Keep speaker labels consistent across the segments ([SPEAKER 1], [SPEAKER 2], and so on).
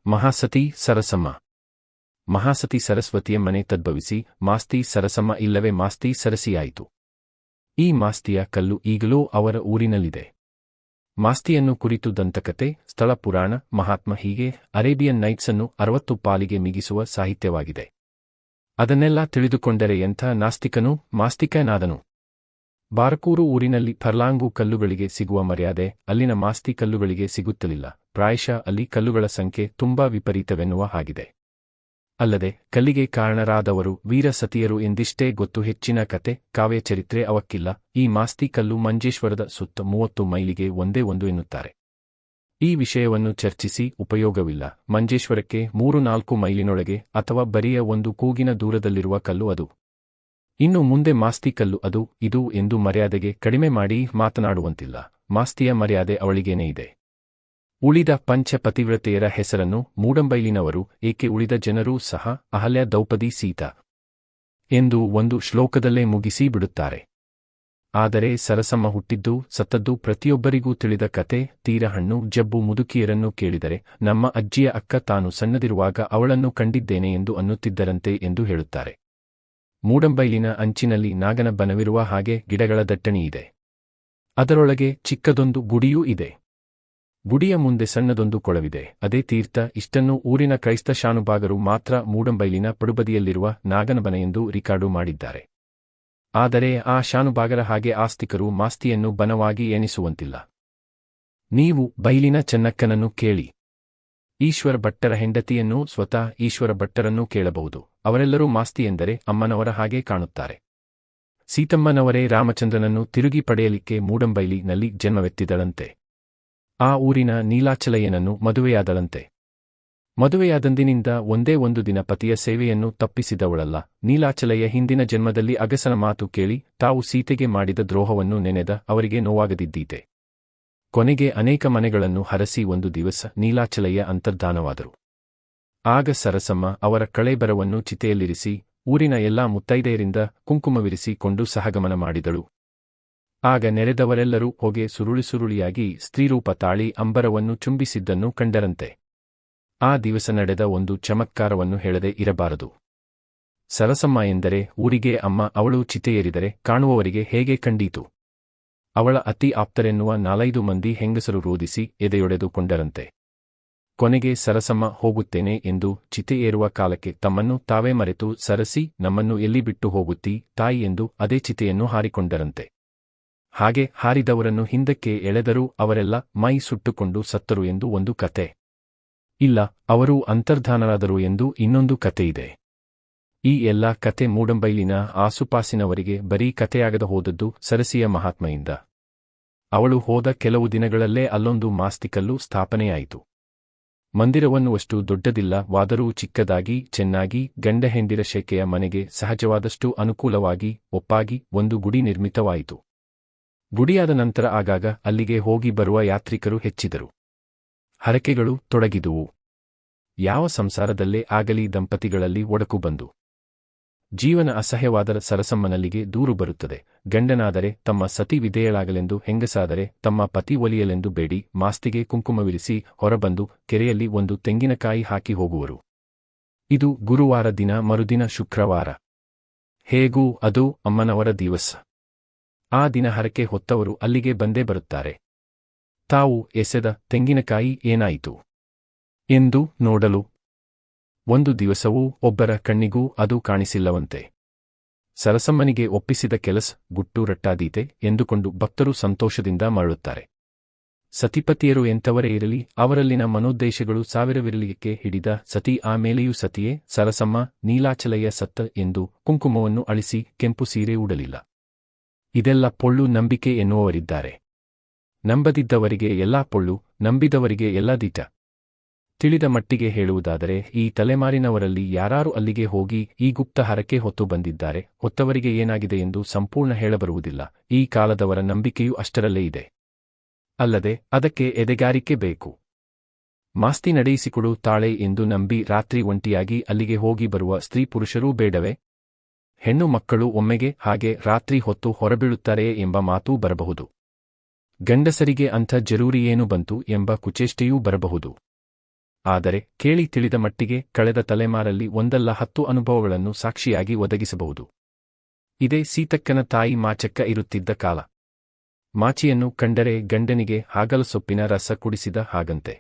[SPEAKER 1] ಮಹಾಸತಿ ಸರಸಮ್ಮ. ಮಹಾಸತಿ ಸರಸ್ವತಿಯ ಮನೆ ತದ್ಭವಿಸಿ ಮಾಸ್ತಿ ಸರಸಮ್ಮ ಇಲ್ಲವೇ ಮಾಸ್ತಿ ಸರಸಿಯಾಯಿತು. ಈ ಮಾಸ್ತಿಯ ಕಲ್ಲು ಈಗಲೂ ಅವರ ಊರಿನಲ್ಲಿದೆ. ಮಾಸ್ತಿಯನ್ನು ಕುರಿತು ದಂತಕತೆ, ಸ್ಥಳ ಪುರಾಣ, ಮಹಾತ್ಮ ಹೀಗೆ ಅರೇಬಿಯನ್ ನೈಟ್ಸನ್ನು 60 ಪಾಲಿಗೆ ಮಿಗಿಸುವ ಸಾಹಿತ್ಯವಾಗಿದೆ. ಅದನ್ನೆಲ್ಲ ತಿಳಿದುಕೊಂಡರೆ ಎಂಥ ನಾಸ್ತಿಕನೂ ಮಾಸ್ತಿಕನಾದನು. ಬಾರಕೂರು ಊರಿನಲ್ಲಿ ಫರ್ಲಾಂಗು ಕಲ್ಲುಗಳಿಗೆ ಸಿಗುವ ಮರ್ಯಾದೆ ಅಲ್ಲಿನ ಮಾಸ್ತಿ ಕಲ್ಲುಗಳಿಗೆ ಸಿಗುತ್ತಲಿಲ್ಲ. ಪ್ರಾಯಶಃ ಅಲ್ಲಿ ಕಲ್ಲುಗಳ ಸಂಖ್ಯೆ ತುಂಬಾ ವಿಪರೀತವೆನ್ನುವ ಹಾಗಿದೆ. ಅಲ್ಲದೆ ಕಲ್ಲಿಗೆ ಕಾರಣರಾದವರು ವೀರ ಸತಿಯರು ಎಂದಿಷ್ಟೇ ಗೊತ್ತು. ಹೆಚ್ಚಿನ ಕತೆ, ಕಾವ್ಯಚರಿತ್ರೆ ಅವಕ್ಕಿಲ್ಲ. ಈ ಮಾಸ್ತಿ ಕಲ್ಲು ಮಂಜೇಶ್ವರದ ಸುತ್ತ 30 ಮೈಲಿಗೆ ಒಂದೇ ಒಂದು ಎನ್ನುತ್ತಾರೆ. ಈ ವಿಷಯವನ್ನು ಚರ್ಚಿಸಿ ಉಪಯೋಗವಿಲ್ಲ. ಮಂಜೇಶ್ವರಕ್ಕೆ 3-4 ಮೈಲಿನೊಳಗೆ ಅಥವಾ ಬರಿಯ ಒಂದು ಕೂಗಿನ ದೂರದಲ್ಲಿರುವ ಕಲ್ಲು ಅದು. ಇನ್ನು ಮುಂದೆ ಮಾಸ್ತಿ ಕಲ್ಲು ಅದು ಇದು ಎಂದು ಮರ್ಯಾದೆಗೆ ಕಡಿಮೆ ಮಾಡಿ ಮಾತನಾಡುವಂತಿಲ್ಲ. ಮಾಸ್ತಿಯ ಮರ್ಯಾದೆ ಅವಳಿಗೇನೇ ಇದೆ. ಉಳಿದ ಪಂಚ ಪತಿವ್ರತೆಯರ ಹೆಸರನ್ನು ಮೂಡಂಬೈಲಿನವರು ಏಕೆ ಉಳಿದ ಜನರೂ ಸಹ ಅಹಲ್ಯ, ದ್ರೌಪದಿ, ಸೀತಾ ಎಂದು ಒಂದು ಶ್ಲೋಕದಲ್ಲೇ ಮುಗಿಸಿ ಬಿಡುತ್ತಾರೆ. ಆದರೆ ಸರಸಮ್ಮ ಹುಟ್ಟಿದ್ದು ಸತ್ತದ್ದು ಪ್ರತಿಯೊಬ್ಬರಿಗೂ ತಿಳಿದ ಕತೆ. ತೀರ ಹಣ್ಣು ಜಬ್ಬು ಮುದುಕಿಯರನ್ನು ಕೇಳಿದರೆ ನಮ್ಮ ಅಜ್ಜಿಯ ಅಕ್ಕ ತಾನು ಸಣ್ಣದಿರುವಾಗ ಅವಳನ್ನು ಕಂಡಿದ್ದೇನೆ ಎಂದು ಅನ್ನುತ್ತಿದ್ದರಂತೆ ಎಂದು ಹೇಳುತ್ತಾರೆ. ಮೂಡಂಬೈಲಿನ ಅಂಚಿನಲ್ಲಿ ನಾಗನ ಬನವಿರುವ ಹಾಗೆ ಗಿಡಗಳ ದಟ್ಟಣೆಯಿದೆ. ಅದರೊಳಗೆ ಚಿಕ್ಕದೊಂದು ಗುಡಿಯೂ ಇದೆ. ಗುಡಿಯ ಮುಂದೆ ಸಣ್ಣದೊಂದು ಕೊಳವಿದೆ, ಅದೇ ತೀರ್ಥ. ಇಷ್ಟನ್ನು ಊರಿನ ಕ್ರೈಸ್ತ ಶಾನುಭಾಗರು ಮಾತ್ರ ಮೂಡಂಬೈಲಿನ ಪಡುಬದಿಯಲ್ಲಿರುವ ನಾಗನಬನ ಎಂದು ರಿಕಾರ್ಡು ಮಾಡಿದ್ದಾರೆ. ಆದರೆ ಆ ಶಾನುಭಾಗರ ಹಾಗೆ ಆಸ್ತಿಕರು ಮಾಸ್ತಿಯನ್ನು ಬನವಾಗಿ ಎಣಿಸುವಂತಿಲ್ಲ. ನೀವು ಬೈಲಿನ ಚೆನ್ನಕ್ಕನನ್ನು ಕೇಳಿ. ಈಶ್ವರ ಭಟ್ಟರ ಹೆಂಡತಿಯನ್ನೂ ಸ್ವತಃ ಈಶ್ವರ ಭಟ್ಟರನ್ನೂ ಕೇಳಬಹುದು. ಅವರೆಲ್ಲರೂ ಮಾಸ್ತಿ ಎಂದರೆ ಅಮ್ಮನವರ ಹಾಗೆ ಕಾಣುತ್ತಾರೆ. ಸೀತಮ್ಮನವರೇ ರಾಮಚಂದ್ರನನ್ನು ತಿರುಗಿ ಪಡೆಯಲಿಕ್ಕೆ ಮೂಡಂಬೈಲಿನಲ್ಲಿ ಜನ್ಮವೆತ್ತಿದಳಂತೆ. ಆ ಊರಿನ ನೀಲಾಚಲಯ್ಯನನ್ನು ಮದುವೆಯಾದಳಂತೆ. ಮದುವೆಯಾದಂದಿನಿಂದ ಒಂದೇ ಒಂದು ದಿನ ಪತಿಯ ಸೇವೆಯನ್ನು ತಪ್ಪಿಸಿದವಳಲ್ಲ. ನೀಲಾಚಲಯ್ಯ ಹಿಂದಿನ ಜನ್ಮದಲ್ಲಿ ಅಗಸನ ಮಾತು ಕೇಳಿ ತಾವು ಸೀತೆಗೆ ಮಾಡಿದ ದ್ರೋಹವನ್ನು ನೆನೆದ ಅವರಿಗೆ ನೋವಾಗದಿದ್ದೀತೆ. ಕೊನೆಗೆ ಅನೇಕ ಮನೆಗಳನ್ನು ಹರಸಿ ಒಂದು ದಿವಸ ನೀಲಾಚಲಯ್ಯ ಅಂತರ್ಧಾನವಾದರು. ಆಗ ಸರಸಮ್ಮ ಅವರ ಕಳೇಬರವನ್ನು ಚಿತೆಯಲ್ಲಿರಿಸಿ ಊರಿನ ಎಲ್ಲಾ ಮುತ್ತೈದೆಯರಿಂದ ಕುಂಕುಮವಿರಿಸಿ ಕೊಂಡು ಸಹಗಮನ ಮಾಡಿದಳು. ಆಗ ನೆರೆದವರೆಲ್ಲರೂ ಹೊಗೆ ಸುರುಳಿಯಾಗಿ ಸ್ತ್ರೀರೂಪ ತಾಳಿ ಅಂಬರವನ್ನು ಚುಂಬಿಸಿದ್ದನ್ನು ಕಂಡರಂತೆ. ಆ ದಿವಸ ನಡೆದ ಒಂದು ಚಮತ್ಕಾರವನ್ನು ಹೇಳದೆ ಇರಬಾರದು. ಸರಸಮ್ಮ ಎಂದರೆ ಊರಿಗೆ ಅಮ್ಮ. ಅವಳು ಚಿತೆಯೇರಿದರೆ ಕಾಣುವವರಿಗೆ ಹೇಗೆ ಕಂಡೀತು. ಅವಳ ಅತಿ ಆಪ್ತರೆನ್ನುವ 4-5 ಮಂದಿ ಹೆಂಗಸರು ರೋದಿಸಿ ಎದೆಯೊಡೆದು ಕೊಂಡರಂತೆ. ಕೊನೆಗೆ ಸರಸಮ್ಮ ಹೋಗುತ್ತೇನೆ ಎಂದು ಚಿತೆ ಏರುವ ಕಾಲಕ್ಕೆ ತಮ್ಮನ್ನು ತಾವೇ ಮರೆತು, ಸರಸಿ ನಮ್ಮನ್ನು ಎಲ್ಲಿ ಬಿಟ್ಟು ಹೋಗುತ್ತೀ ತಾಯಿ ಎಂದು ಅದೇ ಚಿತೆಯನ್ನು ಹಾರಿಕೊಂಡರಂತೆ. ಹಾಗೆ ಹಾರಿದವರನ್ನು ಹಿಂದಕ್ಕೆ ಎಳೆದರೂ ಅವರೆಲ್ಲ ಮೈ ಸುಟ್ಟುಕೊಂಡು ಸತ್ತರು ಎಂದು ಒಂದು ಕತೆ. ಇಲ್ಲ, ಅವರೂ ಅಂತರ್ಧಾನರಾದರು ಎಂದು ಇನ್ನೊಂದು ಕತೆಯಿದೆ. ಈ ಎಲ್ಲ ಕತೆ ಮೂಡಂಬೈಲಿನ ಆಸುಪಾಸಿನವರಿಗೆ ಬರೀ ಕತೆಯಾಗದ ಹೋದದ್ದು ಸರಸಿಯ ಮಹಾತ್ಮೆಯಿಂದ. ಅವಳು ಹೋದ ಕೆಲವು ದಿನಗಳಲ್ಲೇ ಅಲ್ಲೊಂದು ಮಾಸ್ತಿಕಲ್ಲು ಸ್ಥಾಪನೆಯಾಯಿತು. ಮಂದಿರವನ್ನು ಅಷ್ಟು ದೊಡ್ಡದಿಲ್ಲವಾದರೂ ಚಿಕ್ಕದಾಗಿ ಚೆನ್ನಾಗಿ ಗಂಡ ಹೆಂಡಿರ ಶೆಕೆಯ ಮನೆಗೆ ಸಹಜವಾದಷ್ಟು ಅನುಕೂಲವಾಗಿ ಒಪ್ಪಾಗಿ ಒಂದು ಗುಡಿ ನಿರ್ಮಿತವಾಯಿತು. ಗುಡಿಯಾದ ನಂತರ ಆಗಾಗ ಅಲ್ಲಿಗೆ ಹೋಗಿ ಬರುವ ಯಾತ್ರಿಕರು ಹೆಚ್ಚಿದರು. ಹರಕೆಗಳು ತೊಡಗಿದುವು. ಯಾವ ಸಂಸಾರದಲ್ಲೇ ಆಗಲಿ ದಂಪತಿಗಳಲ್ಲಿ ಒಡಕು ಬಂದು ಜೀವನ ಅಸಹ್ಯವಾದ ಸರಸಮ್ಮನಲ್ಲಿಗೆ ದೂರು ಬರುತ್ತದೆ. ಗಂಡನಾದರೆ ತಮ್ಮ ಸತಿ ವಿಧೇಯಳಾಗಲೆಂದು, ಹೆಂಗಸಾದರೆ ತಮ್ಮ ಪತಿ ಒಲಿಯಲೆಂದು ಬೇಡಿ ಮಾಸ್ತಿಗೆ ಕುಂಕುಮವಿರಿಸಿ ಹೊರಬಂದು ಕೆರೆಯಲ್ಲಿ ಒಂದು ತೆಂಗಿನಕಾಯಿ ಹಾಕಿ ಹೋಗುವರು. ಇದು ಗುರುವಾರ ದಿನ. ಮರುದಿನ ಶುಕ್ರವಾರ. ಹೇಗೂ ಅದು ಅಮ್ಮನವರ ದಿವಸ. ಆ ದಿನ ಹರಕೆ ಹೊತ್ತವರು ಅಲ್ಲಿಗೆ ಬಂದೇ ಬರುತ್ತಾರೆ. ತಾವು ಎಸೆದ ತೆಂಗಿನಕಾಯಿ ಏನಾಯಿತು ಎಂದು ನೋಡಲು. ಒಂದು ದಿವಸವೂ ಒಬ್ಬರ ಕಣ್ಣಿಗೂ ಅದು ಕಾಣಿಸಿಲ್ಲವಂತೆ. ಸರಸಮ್ಮನಿಗೆ ಒಪ್ಪಿಸಿದ ಕೆಲಸ ಗುಟ್ಟು ರಟ್ಟಾದೀತೆ ಎಂದುಕೊಂಡು ಭಕ್ತರು ಸಂತೋಷದಿಂದ ಮರಳುತ್ತಾರೆ. ಸತಿಪತಿಯರು ಎಂಥವರೇ ಇರಲಿ, ಅವರಲ್ಲಿನ ಮನೋದ್ದೇಶಗಳು ಸಾವಿರವಿರಲಿಕ್ಕೆ ಹಿಡಿದ ಸತಿ ಆಮೇಲೆಯೂ ಸತಿಯೇ. ಸರಸಮ್ಮ ನೀಲಾಚಲಯ್ಯ ಸತ್ತ ಎಂದು ಕುಂಕುಮವನ್ನು ಅಳಿಸಿ ಕೆಂಪು ಸೀರೆ ಉಡಲಿಲ್ಲ. ಇದೆಲ್ಲ ಪೊಳ್ಳು ನಂಬಿಕೆ ಎನ್ನುವವರಿದ್ದಾರೆ. ನಂಬದಿದ್ದವರಿಗೆ ಎಲ್ಲಾ ಪೊಳ್ಳು, ನಂಬಿದವರಿಗೆ ಎಲ್ಲ ದಿಟ. ತಿಳಿದ ಮಟ್ಟಿಗೆ ಹೇಳುವುದಾದರೆ ಈ ತಲೆಮಾರಿನವರಲ್ಲಿ ಯಾರಾರು ಅಲ್ಲಿಗೆ ಹೋಗಿ ಈ ಗುಪ್ತ ಹರಕೆ ಹೊತ್ತು ಬಂದಿದ್ದಾರೆ, ಹೊತ್ತವರಿಗೆ ಏನಾಗಿದೆ ಎಂದು ಸಂಪೂರ್ಣ ಹೇಳಬರುವುದಿಲ್ಲ. ಈ ಕಾಲದವರ ನಂಬಿಕೆಯೂ ಅಷ್ಟರಲ್ಲೇ ಇದೆ. ಅಲ್ಲದೆ ಅದಕ್ಕೆ ಎದೆಗಾರಿಕೆ ಬೇಕು. ಮಾಸ್ತಿ ನಡೆಯಿಸಿಕೊಡು ತಾಳೆ ಎಂದು ನಂಬಿ ರಾತ್ರಿ ಒಂಟಿಯಾಗಿ ಅಲ್ಲಿಗೆ ಹೋಗಿ ಬರುವ ಸ್ತ್ರೀ ಪುರುಷರೂ ಬೇಡವೇ? ಹೆಣ್ಣು ಮಕ್ಕಳು ಒಮ್ಮೆಗೆ ಹಾಗೆ ರಾತ್ರಿ ಹೊತ್ತು ಹೊರಬೀಳುತ್ತಾರೆಯೇ ಎಂಬ ಮಾತೂ ಬರಬಹುದು. ಗಂಡಸರಿಗೆ ಅಂಥ ಜರೂರಿ ಏನು ಬಂತು ಎಂಬ ಕುಚೇಷ್ಟೆಯೂ ಬರಬಹುದು. ಆದರೆ ಕೇಳಿ ತಿಳಿದ ಮಟ್ಟಿಗೆ ಕಳೆದ ತಲೆಮಾರಲ್ಲಿ ಒಂದಲ್ಲ 10 ಅನುಭವಗಳನ್ನು ಸಾಕ್ಷಿಯಾಗಿ ಒದಗಿಸಬಹುದು. ಇದೇ ಸೀತಕ್ಕನ ತಾಯಿ ಮಾಚಕ್ಕ ಇರುತ್ತಿದ್ದ ಕಾಲ. ಮಾಚಿಯನ್ನು ಕಂಡರೆ ಗಂಡನಿಗೆ ಹಾಗಲಸೊಪ್ಪಿನ ರಸ ಕುಡಿಸಿದ ಹಾಗಂತೆ.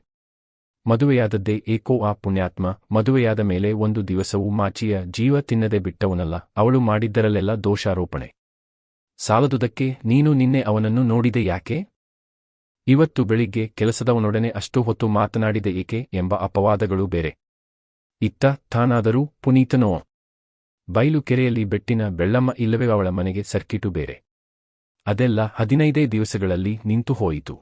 [SPEAKER 1] ಮದುವೆಯಾದದ್ದೇ ಏಕೋ ಆ ಪುಣ್ಯಾತ್ಮ ಮದುವೆಯಾದ ಮೇಲೆ ಒಂದು ದಿವಸವೂ ಮಾಚಿಯ ಜೀವ ತಿನ್ನದೆ ಬಿಟ್ಟವನಲ್ಲ. ಅವಳು ಮಾಡಿದ್ದರಲ್ಲೆಲ್ಲ ದೋಷಾರೋಪಣೆ. ಸಾಲದುದಕ್ಕೆ ನೀನು ನಿನ್ನೆ ಅವನನ್ನು ನೋಡಿದೆ ಯಾಕೆ? ಇವತ್ತು ಬೆಳಿಗ್ಗೆ ಕೆಲಸದವನೊಡನೆ ಅಷ್ಟು ಹೊತ್ತು ಮಾತನಾಡಿದೆ ಏಕೆ ಎಂಬ ಅಪವಾದಗಳು ಬೇರೆ. ಇತ್ತ ತಾನಾದರೂ ಪುನೀತನೋ? ಬಯಲು ಕೆರೆಯಲ್ಲಿ ಬೆಟ್ಟಿನ ಬೆಳ್ಳಮ್ಮ ಇಲ್ಲವೇ ಅವಳ ಮನೆಗೆ ಸರ್ಕಿಟು ಬೇರೆ. ಅದೆಲ್ಲ 15 ದಿವಸಗಳಲ್ಲಿ ನಿಂತು ಹೋಯಿತು.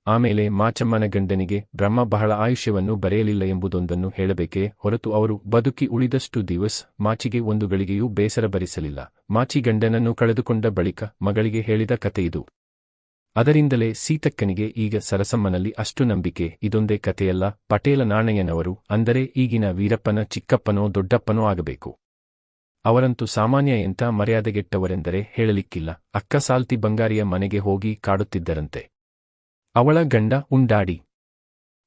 [SPEAKER 1] ಆಮೇಲೆ ಮಾಚಮ್ಮನ ಗಂಡನಿಗೆ ಬ್ರಹ್ಮ ಬಹಳ ಆಯುಷ್ಯವನ್ನು ಬರೆಯಲಿಲ್ಲ ಎಂಬುದೊಂದನ್ನು ಹೇಳಬೇಕೇ ಹೊರತು ಅವರು ಬದುಕಿ ಉಳಿದಷ್ಟು ದಿವಸ ಮಾಚಿಗೆ ಒಂದು ಗಳಿಗೆಯೂ ಬೇಸರ ಭರಿಸಲಿಲ್ಲ. ಮಾಚಿ ಗಂಡನನ್ನು ಕಳೆದುಕೊಂಡ ಬಳಿಕ ಮಗಳಿಗೆ ಹೇಳಿದ ಕಥೆಯಿದು. ಅದರಿಂದಲೇ ಸೀತಕ್ಕನಿಗೆ ಈಗ ಸರಸಮ್ಮನಲ್ಲಿ ಅಷ್ಟು ನಂಬಿಕೆ. ಇದೊಂದೇ ಕಥೆಯಲ್ಲ. ಪಟೇಲ ನಾಣಯ್ಯನವರು ಅಂದರೆ ಈಗಿನ ವೀರಪ್ಪನ ಚಿಕ್ಕಪ್ಪನೋ ದೊಡ್ಡಪ್ಪನೋ ಆಗಬೇಕು. ಅವರಂತೂ ಸಾಮಾನ್ಯ ಎಂಥ ಮರ್ಯಾದೆಗೆಟ್ಟವರೆಂದರೆ ಹೇಳಲಿಕ್ಕಿಲ್ಲ. ಅಕ್ಕ ಸಾಲ್ತಿ ಬಂಗಾರಿಯ ಮನೆಗೆ ಹೋಗಿ ಕಾಡುತ್ತಿದ್ದರಂತೆ. ಅವಳ ಗಂಡ ಉಂಡಾಡಿ.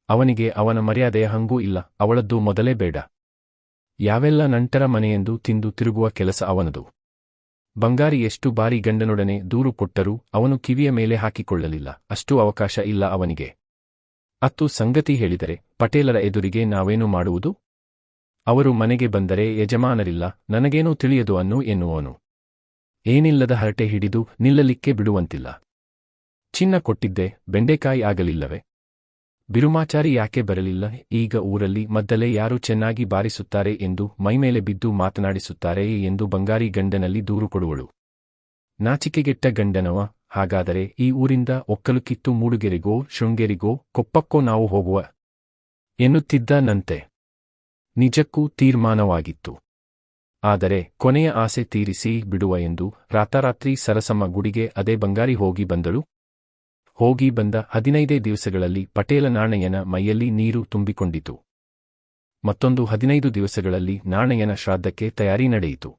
[SPEAKER 1] ಅವನಿಗೆ ಅವನ ಮರ್ಯಾದೆಯ ಹಂಗೂ ಇಲ್ಲ. ಅವಳದ್ದು ಮೊದಲೇ ಬೇಡ. ಯಾವೆಲ್ಲ ನಂಟರ ಮನೆಯೆಂದು ತಿಂದು ತಿರುಗುವ ಕೆಲಸ ಅವನದು. ಬಂಗಾರಿ ಎಷ್ಟು ಬಾರಿ ಗಂಡನೊಡನೆ ದೂರು ಕೊಟ್ಟರೂ ಅವನು ಕಿವಿಯ ಮೇಲೆ ಹಾಕಿಕೊಳ್ಳಲಿಲ್ಲ. ಅಷ್ಟು ಅವಕಾಶ ಇಲ್ಲ ಅವನಿಗೆ. ಅತ್ತು ಸಂಗತಿ ಹೇಳಿದರೆ ಪಟೇಲರ ಎದುರಿಗೆ ನಾವೇನು ಮಾಡುವುದು? ಅವರು ಮನೆಗೆ ಬಂದರೆ ಯಜಮಾನರಿಲ್ಲ, ನನಗೇನೂ ತಿಳಿಯದು ಎನ್ನುವನು. ಏನಿಲ್ಲದ ಹರಟೆ ಹಿಡಿದು ನಿಲ್ಲಲಿಕ್ಕೆ ಬಿಡುವಂತಿಲ್ಲ. ಚಿನ್ನ ಕೊಟ್ಟಿದ್ದೆ, ಬೆಂಡೆಕಾಯಿ ಆಗಲಿಲ್ಲವೇ? ಬಿರುಮಾಚಾರಿ ಯಾಕೆ ಬರಲಿಲ್ಲ? ಈಗ ಊರಲ್ಲಿ ಮದ್ದಲೆ ಯಾರು ಚೆನ್ನಾಗಿ ಬಾರಿಸುತ್ತಾರೆ ಎಂದು ಮೈಮೇಲೆ ಬಿದ್ದು ಮಾತನಾಡಿಸುತ್ತಾರೆಯೇ ಎಂದು ಬಂಗಾರಿ ಗಂಡನಲ್ಲಿ ದೂರು ಕೊಡುವಳು. ನಾಚಿಕೆಗೆಟ್ಟ ಗಂಡನವ. ಹಾಗಾದರೆ ಈ ಊರಿಂದ ಒಕ್ಕಲು ಕಿತ್ತು ಮೂಡುಗೆರೆಗೋ ಶೃಂಗೇರಿಗೋ ಕೊಪ್ಪಕ್ಕೋ ನಾವು ಹೋಗುವ ಎನ್ನುತ್ತಿದ್ದನಂತೆ. ನಿಜಕ್ಕೂ ತೀರ್ಮಾನವಾಗಿತ್ತು. ಆದರೆ ಕೊನೆಯ ಆಸೆ ತೀರಿಸಿ ಬಿಡುವ ಎಂದು ರಾತಾರಾತ್ರಿ ಸರಸಮ್ಮ ಗುಡಿಗೆ ಅದೇ ಬಂಗಾರಿ ಹೋಗಿ ಬಂದಳು. ಹೋಗಿ ಬಂದ 15 ದಿವಸಗಳಲ್ಲಿ ಪಟೇಲ ನಾಣಯ್ಯನ ಮೈಯಲ್ಲಿ ನೀರು ತುಂಬಿಕೊಂಡಿತು. ಮತ್ತೊಂದು 15 ದಿವಸಗಳಲ್ಲಿ ನಾಣಯ್ಯನ ಶ್ರಾದ್ದಕ್ಕೆ ತಯಾರಿ ನಡೆಯಿತು.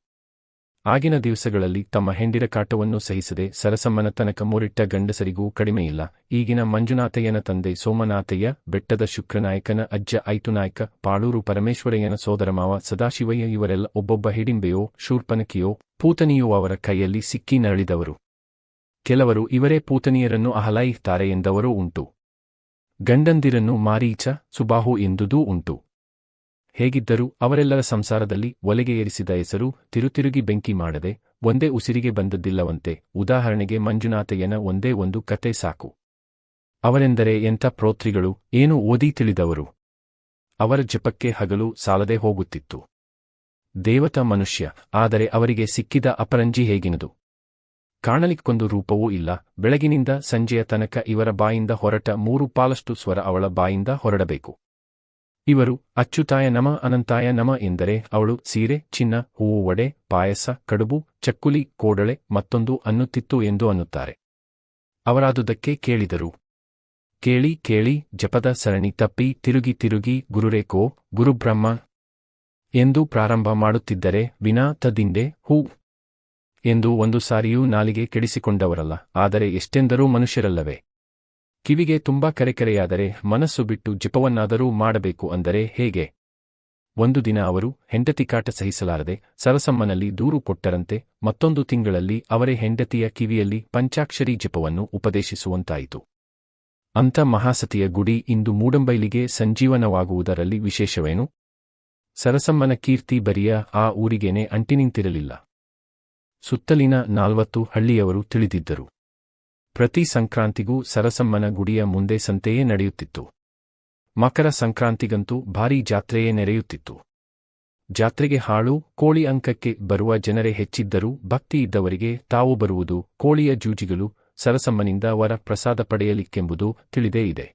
[SPEAKER 1] ಆಗಿನ ದಿವಸಗಳಲ್ಲಿ ತಮ್ಮ ಹೆಂಡಿರ ಕಾಟವನ್ನು ಸಹಿಸದೆ ಸರಸಮ್ಮನ ತನಕ ಮೂರಿಟ್ಟ ಗಂಡಸರಿಗೂ ಕಡಿಮೆಯಿಲ್ಲ. ಈಗಿನ ಮಂಜುನಾಥಯ್ಯನ ತಂದೆ ಸೋಮನಾಥಯ್ಯ, ಬೆಟ್ಟದ ಶುಕ್ರನಾಯಕನ ಅಜ್ಜ ಐತುನಾಯಕ, ಪಾಳೂರು ಪರಮೇಶ್ವರಯ್ಯನ ಸೋದರಮಾವ ಸದಾಶಿವಯ್ಯ ಇವರೆಲ್ಲ ಒಬ್ಬೊಬ್ಬ ಹಿಡಿಂಬೆಯೋ ಶೂರ್ಪನಖಿಯೋ ಪೂತನಿಯೋ ಅವರ ಕೈಯಲ್ಲಿ ಸಿಕ್ಕಿ ನರಳಿದವರು. ಕೆಲವರು ಇವರೇ ಪೂತನಿಯರನ್ನು ಅಹಲಾಯಿಸುತ್ತಾರೆ ಎಂದವರೂ ಉಂಟು. ಗಂಡಂದಿರನ್ನು ಮಾರೀಚ, ಸುಬಾಹು ಎಂದುದೂ ಉಂಟು. ಹೇಗಿದ್ದರೂ ಅವರೆಲ್ಲರ ಸಂಸಾರದಲ್ಲಿ ಒಲೆಗೆ ಏರಿಸಿದ ಹೆಸರು ತಿರುತಿರುಗಿ ಬೆಂಕಿ ಮಾಡದೆ ಒಂದೇ ಉಸಿರಿಗೆ ಬಂದದ್ದಿಲ್ಲವಂತೆ. ಉದಾಹರಣೆಗೆ ಮಂಜುನಾಥಯ್ಯನ ಒಂದೇ ಒಂದು ಕತೆ ಸಾಕು. ಅವರೆಂದರೆ ಎಂಥ ಪ್ರೋತ್ರಿಗಳು, ಏನು ಓದಿ ತಿಳಿದವರು. ಅವರ ಜಪಕ್ಕೆ ಹಗಲು ಸಾಲದೆ ಹೋಗುತ್ತಿತ್ತು. ದೇವತಾ ಮನುಷ್ಯ. ಆದರೆ ಅವರಿಗೆ ಸಿಕ್ಕಿದ ಅಪರಂಜಿ ಹೇಗಿನದು? ಕಾಣಲಿಕ್ಕೊಂದು ರೂಪವೂ ಇಲ್ಲ. ಬೆಳಗಿನಿಂದ ಸಂಜೆಯ ತನಕ ಇವರ ಬಾಯಿಂದ ಹೊರಟ 3 ಪಾಲಷ್ಟು ಸ್ವರ ಅವಳ ಬಾಯಿಂದ ಹೊರಡಬೇಕು. ಇವರು ಅಚ್ಯುತಾಯ ನಮ ಅನಂತಾಯ ನಮ ಎಂದರೆ ಅವಳು ಸೀರೆ, ಚಿನ್ನ, ಹೂವು, ವಡೆ, ಪಾಯಸ, ಕಡುಬು, ಚಕ್ಕುಲಿ, ಕೋಡಳೆ ಮತ್ತೊಂದು ಅನ್ನುತ್ತಿತ್ತು ಎಂದು ಅನ್ನುತ್ತಾರೆ. ಅವರಾದುದಕ್ಕೆ ಕೇಳಿದರು. ಕೇಳಿ ಕೇಳಿ ಜಪದ ಸರಣಿ ತಪ್ಪಿ ತಿರುಗಿ ತಿರುಗಿ ಗುರುರೇಕೋ ಗುರುಬ್ರಹ್ಮ ಎಂದು ಪ್ರಾರಂಭ ಮಾಡುತ್ತಿದ್ದರೆ ವಿನಾ ತದಿಂದೆ ಹೂ ಎಂದು ಒಂದು ಸಾರಿಯೂ ನಾಲಿಗೆ ಕೆಡಿಸಿಕೊಂಡವರಲ್ಲ. ಆದರೆ ಎಷ್ಟೆಂದರೂ ಮನುಷ್ಯರಲ್ಲವೇ? ಕಿವಿಗೆ ತುಂಬಾ ಕರೆಕರೆಯಾದರೆ ಮನಸ್ಸು ಬಿಟ್ಟು ಜಪವನ್ನಾದರೂ ಮಾಡಬೇಕು ಅಂದರೆ ಹೇಗೆ? ಒಂದು ದಿನ ಅವರು ಹೆಂಡತಿ ಕಾಟ ಸಹಿಸಲಾರದೆ ಸರಸಮ್ಮನಲ್ಲಿ ದೂರು ಕೊಟ್ಟರಂತೆ. ಮತ್ತೊಂದು ತಿಂಗಳಲ್ಲಿ ಅವರೇ ಹೆಂಡತಿಯ ಕಿವಿಯಲ್ಲಿ ಪಂಚಾಕ್ಷರಿ ಜಪವನ್ನು ಉಪದೇಶಿಸುವಂತಾಯಿತು. ಅಂಥ ಮಹಾಸತಿಯ ಗುಡಿ ಇಂದು ಮೂಡಂಬೈಲಿಗೆ ಸಂಜೀವನವಾಗುವುದರಲ್ಲಿ ವಿಶೇಷವೇನು? ಸರಸಮ್ಮನ ಕೀರ್ತಿ ಬರಿಯ ಆ ಊರಿಗೇನೆ ಅಂಟಿನಿಂತಿರಲಿಲ್ಲ. ಸುತ್ತಲಿನ 40 ಹಳ್ಳಿಯವರು ತಿಳಿದಿದ್ದರು. ಪ್ರತಿ ಸಂಕ್ರಾಂತಿಗೂ ಸರಸಮ್ಮನ ಗುಡಿಯ ಮುಂದೆ ಸಂತೆಯೇ ನಡೆಯುತ್ತಿತ್ತು. ಮಕರ ಸಂಕ್ರಾಂತಿಗಂತೂ ಭಾರೀ ಜಾತ್ರೆಯೇ ನೆರೆಯುತ್ತಿತ್ತು. ಜಾತ್ರೆಗೆ ಹಾಳು ಕೋಳಿ ಅಂಕಕ್ಕೆ ಬರುವ ಜನರೇ ಹೆಚ್ಚಿದ್ದರೂ ಭಕ್ತಿ ಇದ್ದವರಿಗೆ ತಾವು ಬರುವುದು ಕೋಳಿಯ ಜೂಜಿಗಳು ಸರಸಮ್ಮನಿಂದ ವರ ಪ್ರಸಾದ ಪಡೆಯಲಿಕ್ಕೆಂಬುದು ತಿಳಿದೇ ಇದೆ.